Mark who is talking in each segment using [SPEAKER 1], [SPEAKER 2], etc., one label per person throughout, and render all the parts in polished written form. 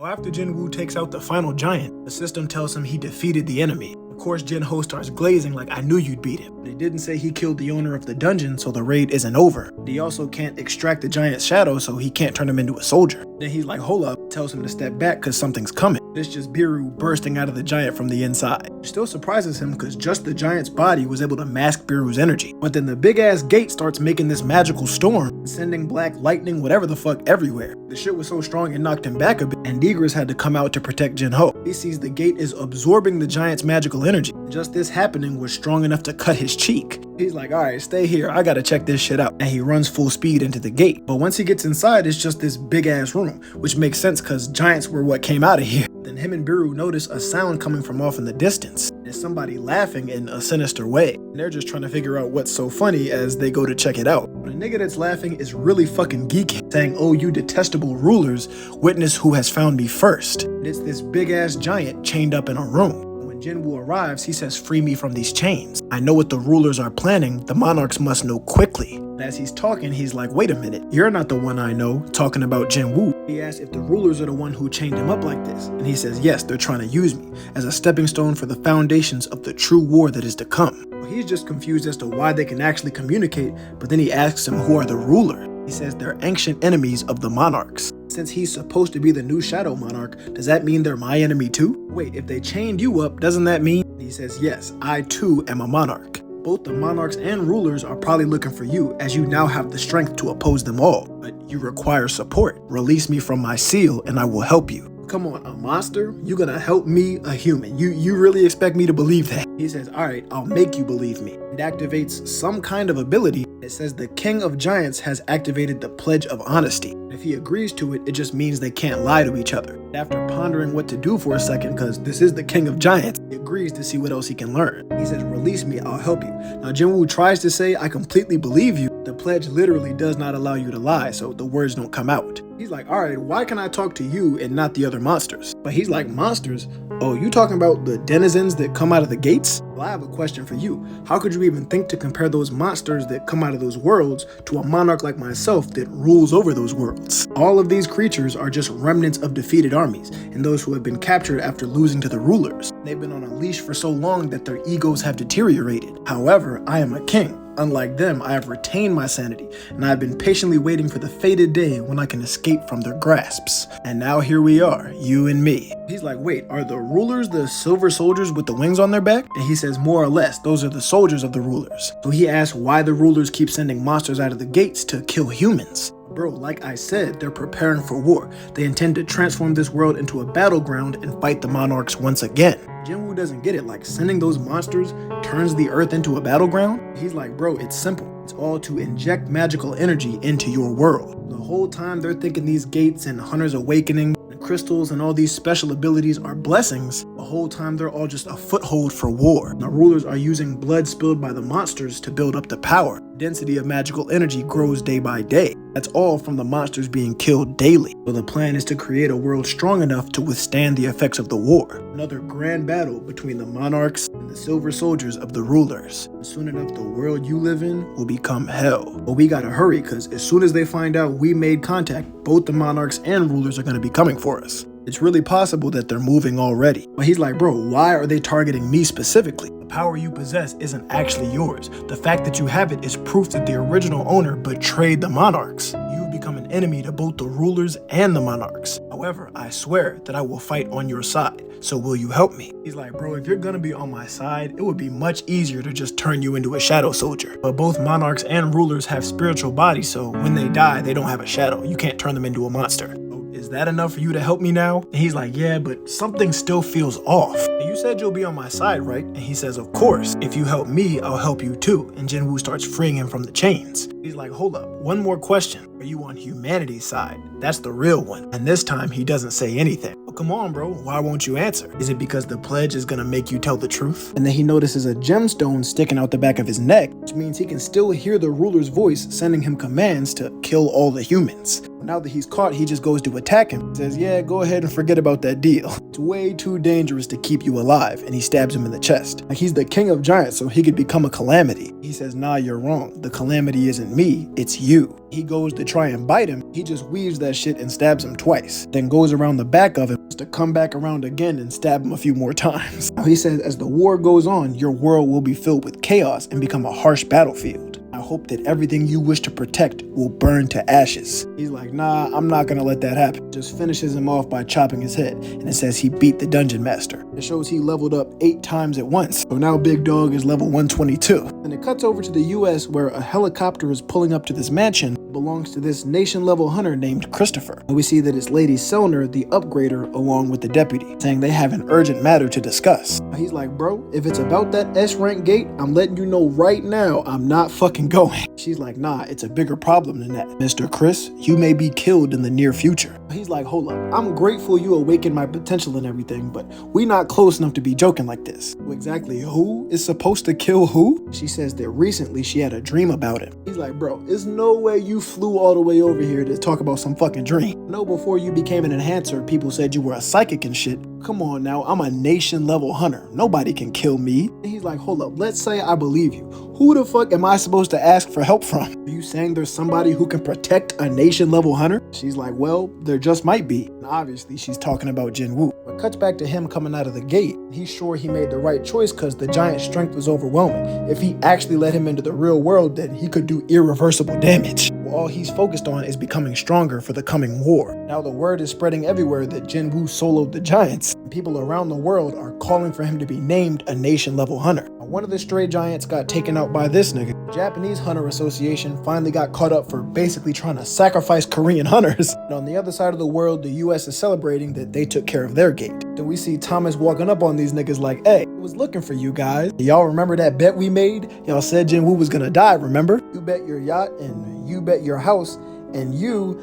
[SPEAKER 1] After Jinwoo takes out the final giant, the system tells him he defeated the enemy. Of course, Jinho starts glazing like, I knew you'd beat him. But it didn't say he killed the owner of the dungeon, so the raid isn't over. He also can't extract the giant's shadow, so he can't turn him into a soldier. Then he's like, hold up, tells him to step back cause something's coming. It's just Biru bursting out of the giant from the inside. It still surprises him cause just the giant's body was able to mask Biru's energy. But then the big ass gate starts making this magical storm, sending black lightning whatever the fuck everywhere. The shit was so strong it knocked him back a bit, and Digris had to come out to protect Jinho. He sees the gate is absorbing the giant's magical energy. Just this happening was strong enough to cut his cheek. He's like, alright, stay here, I gotta check this shit out. And he runs full speed into the gate. But once he gets inside, it's just this big ass room, which makes sense cause giants were what came out of here. Then him and Biru notice a sound coming from off in the distance. There's somebody laughing in a sinister way. And they're just trying to figure out what's so funny as they go to check it out. But a nigga that's laughing is really fucking geeking, saying, oh, you detestable rulers, witness who has found me first. And it's this big ass giant chained up in a room. When Jinwoo arrives, he says, free me from these chains. I know what the rulers are planning. The monarchs must know quickly. And as he's talking, he's like, wait a minute, you're not the one I know, talking about Jinwoo. He asks if the rulers are the one who chained him up like this. And he says, yes, they're trying to use me as a stepping stone for the foundations of the true war that is to come. Well, he's just confused as to why they can actually communicate, but then he asks him who are the rulers. He says they're ancient enemies of the monarchs. Since he's supposed to be the new shadow monarch, does that mean they're my enemy too? Wait, if they chained you up, doesn't that mean? He says, yes, I too am a monarch. Both the monarchs and rulers are probably looking for you, as you now have the strength to oppose them all. But you require support. Release me from my seal and I will help you. Come on, a monster? You gonna help me, a human? You really expect me to believe that? He says, alright, I'll make you believe me. And activates some kind of ability. It says the King of Giants has activated the Pledge of Honesty. If he agrees to it, it just means they can't lie to each other. After pondering what to do for a second, cause this is the King of Giants, he agrees to see what else he can learn. He says, release me, I'll help you. Now Jinwoo tries to say, I completely believe you. The pledge literally does not allow you to lie, so the words don't come out. He's like, alright, why can I talk to you and not the other monsters? But he's like, monsters? Oh, you talking about the denizens that come out of the gates? Well, I have a question for you. How could you even think to compare those monsters that come out of those worlds to a monarch like myself that rules over those worlds? All of these creatures are just remnants of defeated armies and those who have been captured after losing to the rulers. They've been on a leash for so long that their egos have deteriorated. However, I am a king. Unlike them, I have retained my sanity, and I have been patiently waiting for the fated day when I can escape from their grasps. And now here we are, you and me. He's like, wait, are the rulers the silver soldiers with the wings on their back? And he says, more or less, those are the soldiers of the rulers. So he asks why the rulers keep sending monsters out of the gates to kill humans. Bro, like I said, they're preparing for war. They intend to transform this world into a battleground and fight the monarchs once again. Jinwoo doesn't get it, like sending those monsters turns the earth into a battleground? He's like, bro, it's simple. It's all to inject magical energy into your world. The whole time they're thinking these gates and Hunter's Awakening, and crystals and all these special abilities are blessings. The whole time they're all just a foothold for war. The rulers are using blood spilled by the monsters to build up the power. The density of magical energy grows day by day. That's all from the monsters being killed daily. So the plan is to create a world strong enough to withstand the effects of the war. Another grand battle between the monarchs and the silver soldiers of the rulers. And soon enough, the world you live in will become hell. But we gotta hurry, cause as soon as they find out we made contact, both the monarchs and rulers are gonna be coming for us. It's really possible that they're moving already. But he's like, bro, why are they targeting me specifically? The power you possess isn't actually yours. The fact that you have it is proof that the original owner betrayed the monarchs. You've become an enemy to both the rulers and the monarchs. However, I swear that I will fight on your side. So will you help me? He's like, bro, if you're gonna be on my side, it would be much easier to just turn you into a shadow soldier. But both monarchs and rulers have spiritual bodies, so when they die, they don't have a shadow. You can't turn them into a monster. Is that enough for you to help me now? And he's like, yeah, but something still feels off. You said you'll be on my side, right? And he says, of course. If you help me, I'll help you too. And Jinwoo starts freeing him from the chains. He's like, hold up, one more question. Are you on humanity's side? That's the real one. And this time he doesn't say anything. come on, bro, why won't you answer? Is it because the pledge is gonna make you tell the truth? And then he notices a gemstone sticking out the back of his neck, which means he can still hear the ruler's voice sending him commands to kill all the humans. Now that he's caught, he just goes to attack him. He says, yeah, go ahead and forget about that deal. It's way too dangerous to keep you alive, and he stabs him in the chest. Like he's the king of giants, so he could become a calamity. He says, nah, you're wrong. The calamity isn't me, it's you. He goes to try and bite him. He just weaves that shit and stabs him twice. Then goes around the back of him just to come back around again and stab him a few more times. Now he says, as the war goes on, your world will be filled with chaos and become a harsh battlefield. I hope that everything you wish to protect will burn to ashes. He's like, nah, I'm not gonna let that happen. Just finishes him off by chopping his head, and it says he beat the dungeon master. It shows he leveled up 8 times at once, so now Big Dog is level 122. And it cuts over to the US where a helicopter is pulling up to this mansion that belongs to this nation-level hunter named Christopher. And we see that it's Lady Selner, the upgrader, along with the deputy, saying they have an urgent matter to discuss. He's like, bro, if it's about that S-rank gate, I'm letting you know right now I'm not fucking going. She's like, nah, it's a bigger problem than that. Mr. Chris, you may be killed in the near future. He's like, hold up, I'm grateful you awakened my potential and everything, but we not close enough to be joking like this. Well, exactly who is supposed to kill who? She says that recently she had a dream about him. He's like, bro, there's no way you flew all the way over here to talk about some fucking dream. No, before you became an enhancer, people said you were a psychic and shit. Come on now, I'm a nation level hunter. Nobody can kill me. And he's like, hold up, let's say I believe you. Who the fuck am I supposed to ask for help from? Are you saying there's somebody who can protect a nation level hunter? She's like, well, there just might be. And obviously she's talking about Jin Woo. But cuts back to him coming out of the gate. He's sure he made the right choice because the giant's strength was overwhelming. If he actually let him into the real world, then he could do irreversible damage. All he's focused on is becoming stronger for the coming war. Now the word is spreading everywhere that Jin Woo soloed the giants, and people around the world are calling for him to be named a nation-level hunter. Now, one of the stray giants got taken out by this nigga. The Japanese Hunter Association finally got caught up for basically trying to sacrifice Korean hunters. And on the other side of the world, the US is celebrating that they took care of their gate. Then we see Thomas walking up on these niggas like, hey, I was looking for you guys. Y'all remember that bet we made? Y'all said Jin Woo was gonna die, remember? You bet your yacht and you bet your house and you,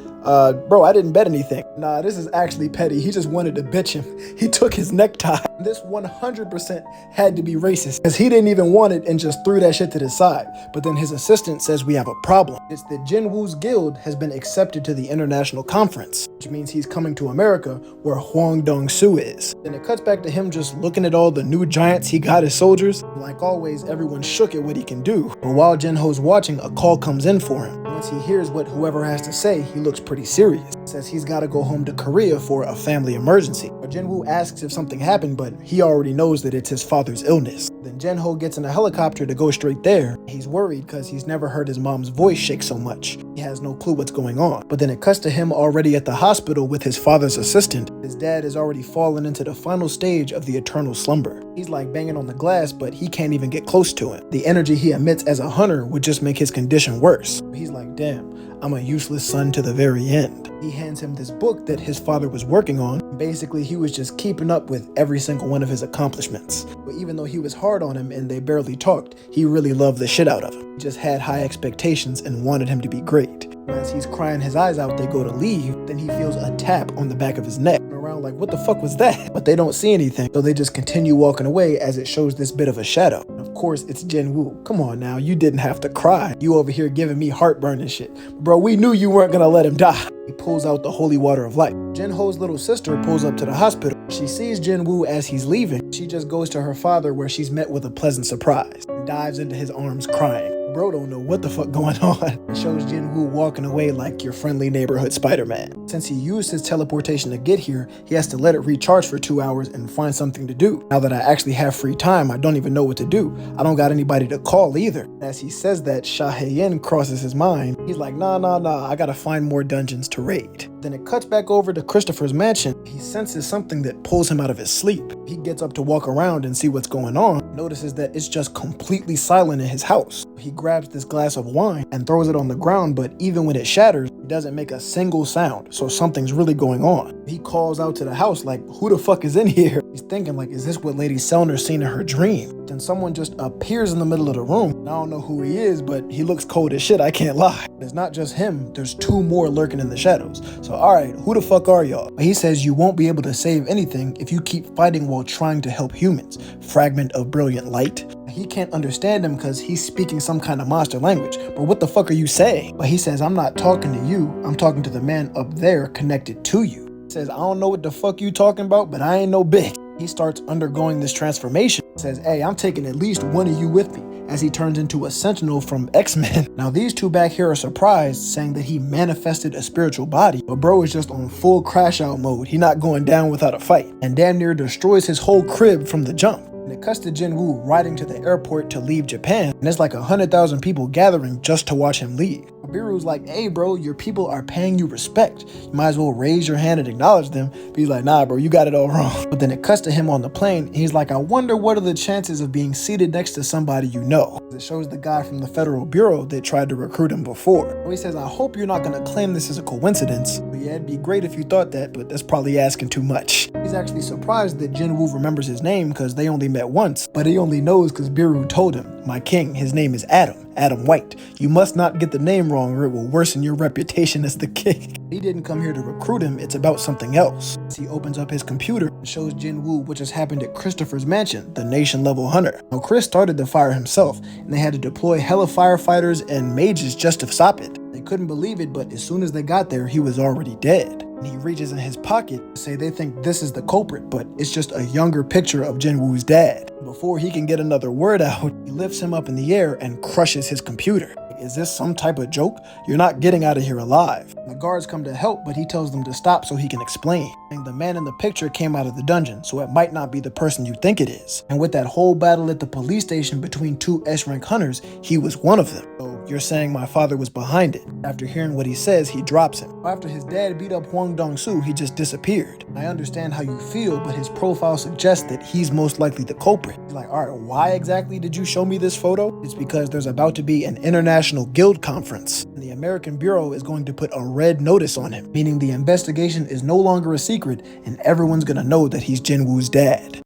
[SPEAKER 1] bro, I didn't bet anything. Nah, this is actually petty. He just wanted to bitch him. He took his necktie. This 100% had to be racist because he didn't even want it and just threw that shit to the side. But then his assistant says we have a problem. It's that Jin Woo's guild has been accepted to the international conference, which means he's coming to America where Hwang Dong-soo is. Then it cuts back to him just looking at all the new giants he got as soldiers. Like always, everyone shook at what he can do. But while Jinho's watching, a call comes in for him. Once he hears what whoever has to say, he looks pretty serious. Says he's got to go home to Korea for a family emergency. But Jinwoo asks if something happened, but he already knows that it's his father's illness. Then Jinho gets in a helicopter to go straight there. He's worried because he's never heard his mom's voice shake so much. He has no clue what's going on. But then it cuts to him already at the hospital with his father's assistant. His dad has already fallen into the final stage of the eternal slumber. He's like banging on the glass, but he can't even get close to him. The energy he emits as a hunter would just make his condition worse. He's like, damn, I'm a useless son to the very end. He hands him this book that his father was working on. Basically, he was just keeping up with every single one of his accomplishments. But even though he was hard on him and they barely talked, he really loved the shit out of him. He just had high expectations and wanted him to be great. As he's crying his eyes out, they go to leave. Then he feels a tap on the back of his neck. Around like, what the fuck was that? But they don't see anything, so they just continue walking away as it shows this bit of a shadow. Of course, it's Jinwoo. Come on now, you didn't have to cry. You over here giving me heartburn and shit. Bro, we knew you weren't gonna let him die. He pulls out the holy water of life. Jinho's little sister pulls up to the hospital. She sees Jinwoo as he's leaving. She just goes to her father where she's met with a pleasant surprise and dives into his arms crying. Bro don't know what the fuck going on. It shows Jinwoo walking away like your friendly neighborhood Spider-Man. Since he used his teleportation to get here, he has to let it recharge for 2 hours and find something to do. Now that I actually have free time, I don't even know what to do. I don't got anybody to call either. As he says that, Sha Hae-yen crosses his mind. He's like, nah, I gotta find more dungeons to raid. Then it cuts back over to Christopher's mansion. He senses something that pulls him out of his sleep. He gets up to walk around and see what's going on. Notices that it's just completely silent in his house. He grabs this glass of wine and throws it on the ground, but even when it shatters, it doesn't make a single sound, so something's really going on. He calls out to the house like, who the fuck is in here? He's thinking like, is this what Lady Selner seen in her dream? Then someone just appears in the middle of the room. I don't know who he is, but he looks cold as shit, I can't lie. It's not just him, there's two more lurking in the shadows. So alright, who the fuck are y'all? But he says you won't be able to save anything if you keep fighting while trying to help humans. Fragment of brilliant light. He can't understand him because he's speaking some kind of monster language. But what the fuck are you saying? But he says, I'm not talking to you, I'm talking to the man up there connected to you. He says, I don't know what the fuck you talking about, but I ain't no bitch. He starts undergoing this transformation. He says, hey, I'm taking at least one of you with me, as he turns into a sentinel from X-Men. Now these two back here are surprised, saying that he manifested a spiritual body, but bro is just on full crash out mode. He not going down without a fight, and damn near destroys his whole crib from the jump. And it cuts to Jinwoo riding to the airport to leave Japan, and it's like 100,000 people gathering just to watch him leave. Biru's like, hey bro, your people are paying you respect. You might as well raise your hand and acknowledge them. But he's like, nah bro, you got it all wrong. But then it cuts to him on the plane, and he's like, I wonder what are the chances of being seated next to somebody you know. It shows the guy from the Federal Bureau that tried to recruit him before. So he says, I hope you're not gonna claim this is a coincidence. But yeah, it'd be great if you thought that, but that's probably asking too much. He's actually surprised that Jinwoo remembers his name because they only met once, but he only knows because Biru told him, my king, his name is Adam White. You must not get the name wrong or it will worsen your reputation as the king. He didn't come here to recruit him, it's about something else. He opens up his computer and shows Jinwoo what just happened at Christopher's mansion, the nation level hunter. Now Chris started the fire himself, and they had to deploy hella firefighters and mages just to stop it. They couldn't believe it, but as soon as they got there, he was already dead. And he reaches in his pocket to say they think this is the culprit, but it's just a younger picture of Jinwoo's dad. Before he can get another word out, he lifts him up in the air and crushes his computer. Is this some type of joke? You're not getting out of here alive. The guards come to help, but he tells them to stop so he can explain. And the man in the picture came out of the dungeon, so it might not be the person you think it is. And with that whole battle at the police station between two S-rank hunters, he was one of them. So you're saying my father was behind it. After hearing what he says, he drops him. After his dad beat up Hwang Dong-soo, he just disappeared. I understand how you feel, but his profile suggests that he's most likely the culprit. He's like, alright, why exactly did you show me this photo? It's because there's about to be an international guild conference, and the American Bureau is going to put a red notice on him, meaning the investigation is no longer a secret, and everyone's gonna know that he's Jinwoo's dad.